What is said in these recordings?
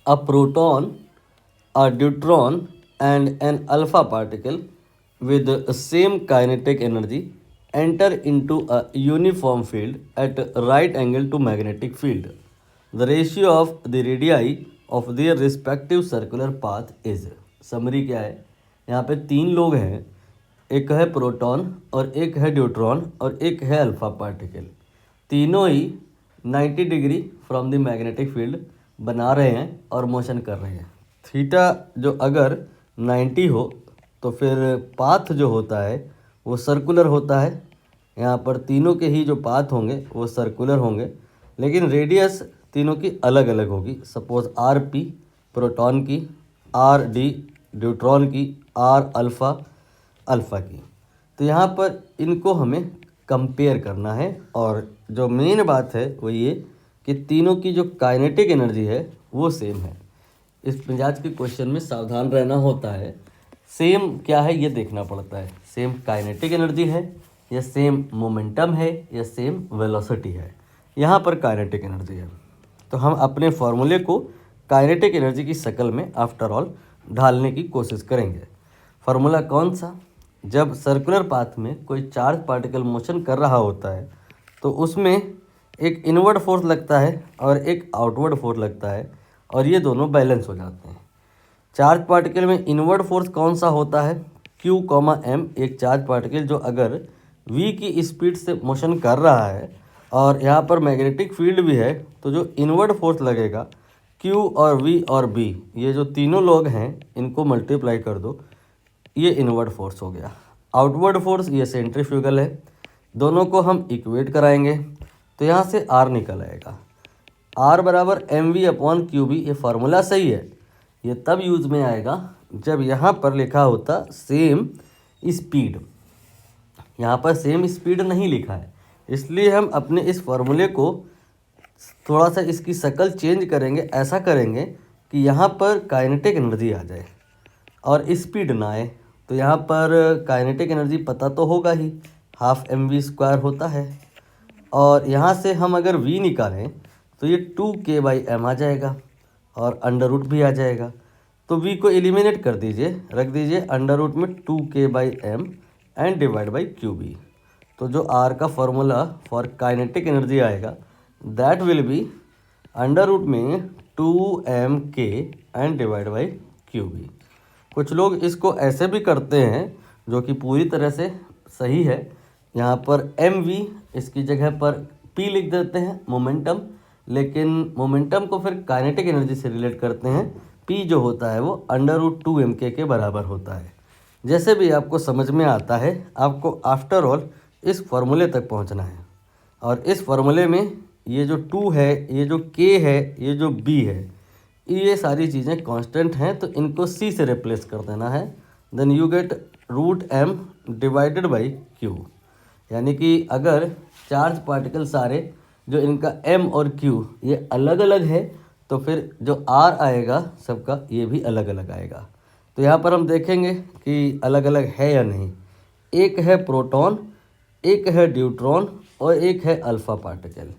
a proton, a deuteron, and an alpha particle with the same kinetic energy enter into a uniform field at right angle to magnetic field. The ratio of the radii of their respective circular path is. Summary क्या है? यहाँ पे तीन लोग हैं, एक है proton और एक है ड्यूट्रॉन और एक है अल्फा पार्टिकल। तीनों ही 90 degree from the magnetic field बना रहे हैं और मोशन कर रहे हैं। थीटा जो अगर 90 हो तो फिर पाथ जो होता है वो सर्कुलर होता है। यहाँ पर तीनों के ही जो पाथ होंगे वो सर्कुलर होंगे, लेकिन रेडियस तीनों की अलग अलग होगी। सपोज आर पी प्रोटॉन की, आर डी ड्यूट्रॉन की, आर अल्फ़ा अल्फ़ा की। तो यहाँ पर इनको हमें कंपेयर करना है और जो मेन बात है वो ये कि तीनों की जो काइनेटिक एनर्जी है वो सेम है। इस मिजाज के क्वेश्चन में सावधान रहना होता है। सेम क्या है ये देखना पड़ता है, सेम काइनेटिक एनर्जी है या सेम मोमेंटम है या सेम वेलोसिटी है। यहाँ पर काइनेटिक एनर्जी है तो हम अपने फॉर्मूले को काइनेटिक एनर्जी की शक्ल में आफ्टर ऑल ढालने की कोशिश करेंगे। फार्मूला कौन सा? जब सर्कुलर पाथ में कोई चार्ज पार्टिकल मोशन कर रहा होता है तो उसमें एक इनवर्ड फोर्स लगता है और एक आउटवर्ड फोर्स लगता है और ये दोनों बैलेंस हो जाते हैं। चार्ज पार्टिकल में इनवर्ड फोर्स कौन सा होता है? Q, M। एक चार्ज पार्टिकल जो अगर v की स्पीड से मोशन कर रहा है और यहाँ पर मैग्नेटिक फील्ड भी है तो जो इनवर्ड फोर्स लगेगा Q और V और B, ये जो तीनों लोग हैं इनको मल्टीप्लाई कर दो, ये इनवर्ड फोर्स हो गया। आउटवर्ड फोर्स ये सेंट्रीफ्यूगल है। दोनों को हम इक्वेट कराएंगे तो यहाँ से R निकल आएगा। R बराबर mv/qb। ये फार्मूला सही है, ये तब यूज में आएगा जब यहाँ पर लिखा होता सेम स्पीड। यहाँ पर सेम स्पीड नहीं लिखा है, इसलिए हम अपने इस फार्मूले को थोड़ा सा इसकी शक्ल चेंज करेंगे। ऐसा करेंगे कि यहाँ पर काइनेटिक एनर्जी आ जाए और स्पीड ना आए। तो यहाँ पर काइनेटिक एनर्जी पता तो होगा ही, हाफ mv² होता है और यहाँ से हम अगर v निकालें तो ये 2k/m आ जाएगा और अंडर रूट भी आ जाएगा। तो v को एलिमिनेट कर दीजिए, रख दीजिए अंडर रूट में 2k/m and divide by qb। तो जो r का फॉर्मूला फॉर काइनेटिक एनर्जी आएगा that will be under root में 2mk and divide by qb। कुछ लोग इसको ऐसे भी करते हैं जो कि पूरी तरह से सही है। यहाँ पर mv इसकी जगह पर p लिख देते हैं मोमेंटम, लेकिन मोमेंटम को फिर काइनेटिक एनर्जी से रिलेट करते हैं। p जो होता है वो अंडर रूट 2mk के बराबर होता है। जैसे भी आपको समझ में आता है, आपको आफ्टर ऑल इस फॉर्मूले तक पहुंचना है और इस फॉर्मूले में ये जो 2 है, ये जो k है, ये जो b है, ये सारी चीज़ें कांस्टेंट हैं तो इनको c से रिप्लेस कर देना है। Then you get √m divided by q। यानी कि अगर चार्ज पार्टिकल सारे जो इनका m और q ये अलग अलग है तो फिर जो r आएगा सबका ये भी अलग अलग आएगा। तो यहाँ पर हम देखेंगे कि अलग अलग है या नहीं। एक है प्रोटॉन, एक है ड्यूट्रॉन और एक है अल्फ़ा पार्टिकल।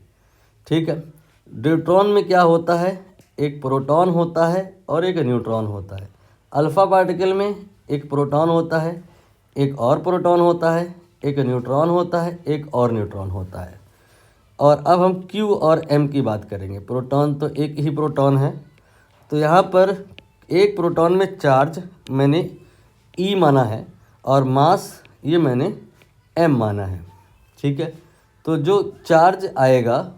ठीक है, ड्यूट्रॉन में क्या होता है? एक प्रोटॉन होता है और एक न्यूट्रॉन होता है। अल्फ़ा पार्टिकल में एक प्रोटॉन होता है, एक और प्रोटॉन होता है, एक न्यूट्रॉन होता है, एक और न्यूट्रॉन होता है। और अब हम Q और M की बात करेंगे। प्रोटॉन तो एक ही प्रोटॉन है, तो यहाँ पर एक प्रोटॉन में चार्ज मैंने E माना है और मास ये मैंने M माना है। ठीक है, तो जो चार्ज आएगा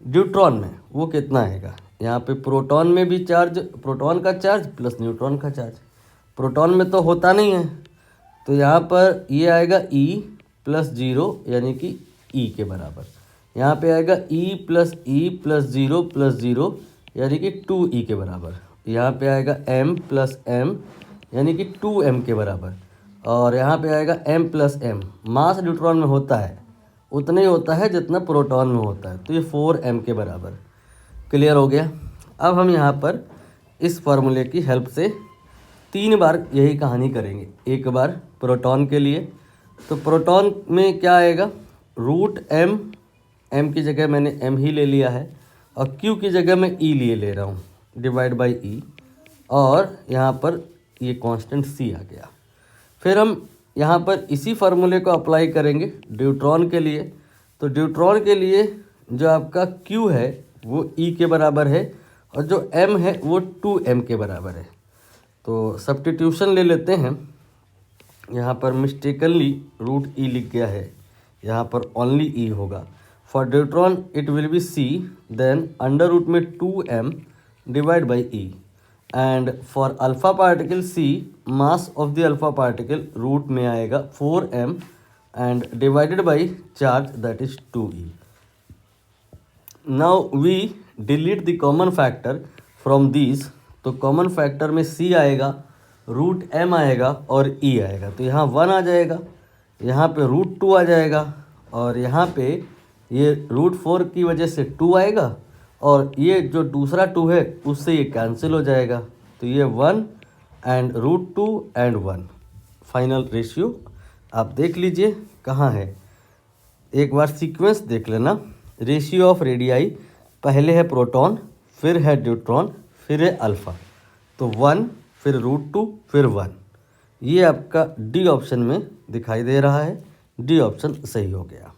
ड्यूट्रॉन में वो कितना आएगा? यहाँ पे प्रोटॉन में भी चार्ज, प्रोटॉन का चार्ज प्लस न्यूट्रॉन का चार्ज, प्रोटॉन में तो होता नहीं है, तो यहाँ पर ये आएगा E + 0 यानी कि E के बराबर। यहाँ पे आएगा E + E + 0 + 0 यानी कि 2E के बराबर। यहाँ पे आएगा M + M यानी कि 2M के बराबर। और यहाँ पे आएगा M + M। मास न्यूट्रॉन में होता है उतना ही होता है जितना प्रोटॉन में होता है, तो ये 4M के बराबर। क्लियर हो गया? अब हम यहाँ पर इस फार्मूले की हेल्प से 3 बार यही कहानी करेंगे। एक बार प्रोटॉन के लिए, तो प्रोटॉन में क्या आएगा? √m, m की जगह मैंने m ही ले लिया है और q की जगह मैं e लिए ले रहा हूँ। डिवाइड बाई ई, और यहाँ पर ये कांस्टेंट सी आ गया। फिर हम यहाँ पर इसी फार्मूले को अप्लाई करेंगे ड्यूट्रॉन के लिए। तो ड्यूट्रॉन के लिए जो आपका Q है वो E के बराबर है और जो M है वो 2M के बराबर है। तो सब्स्टिट्यूशन ले लेते हैं। यहाँ पर मिस्टेकनली रूट ई लिख गया है, यहाँ पर ओनली ई होगा। For deuteron it will be c, then under root में 2m divide by e, and for alpha particle c, mass of the alpha particle root में आएगा 4m and divided by charge that is 2e। Now we delete the common factor from these. तो common factor में c आएगा, root m आएगा और e आएगा। तो यहाँ 1 आ जाएगा, यहाँ पे रूट 2 आ जाएगा, और यहाँ पे ये रूट 4 की वजह से 2 आएगा, और ये जो दूसरा 2 है उससे ये कैंसिल हो जाएगा। तो ये 1 and root 2 and 1 final ratio आप देख लीजिए कहाँ है। एक बार सीक्वेंस देख लेना। रेशियो ऑफ रेडियाई, पहले है प्रोटॉन, फिर है ड्यूट्रॉन, फिर है अल्फ़ा। तो 1, फिर रूट 2, फिर 1। ये आपका डी ऑप्शन में दिखाई दे रहा है। डी ऑप्शन सही हो गया।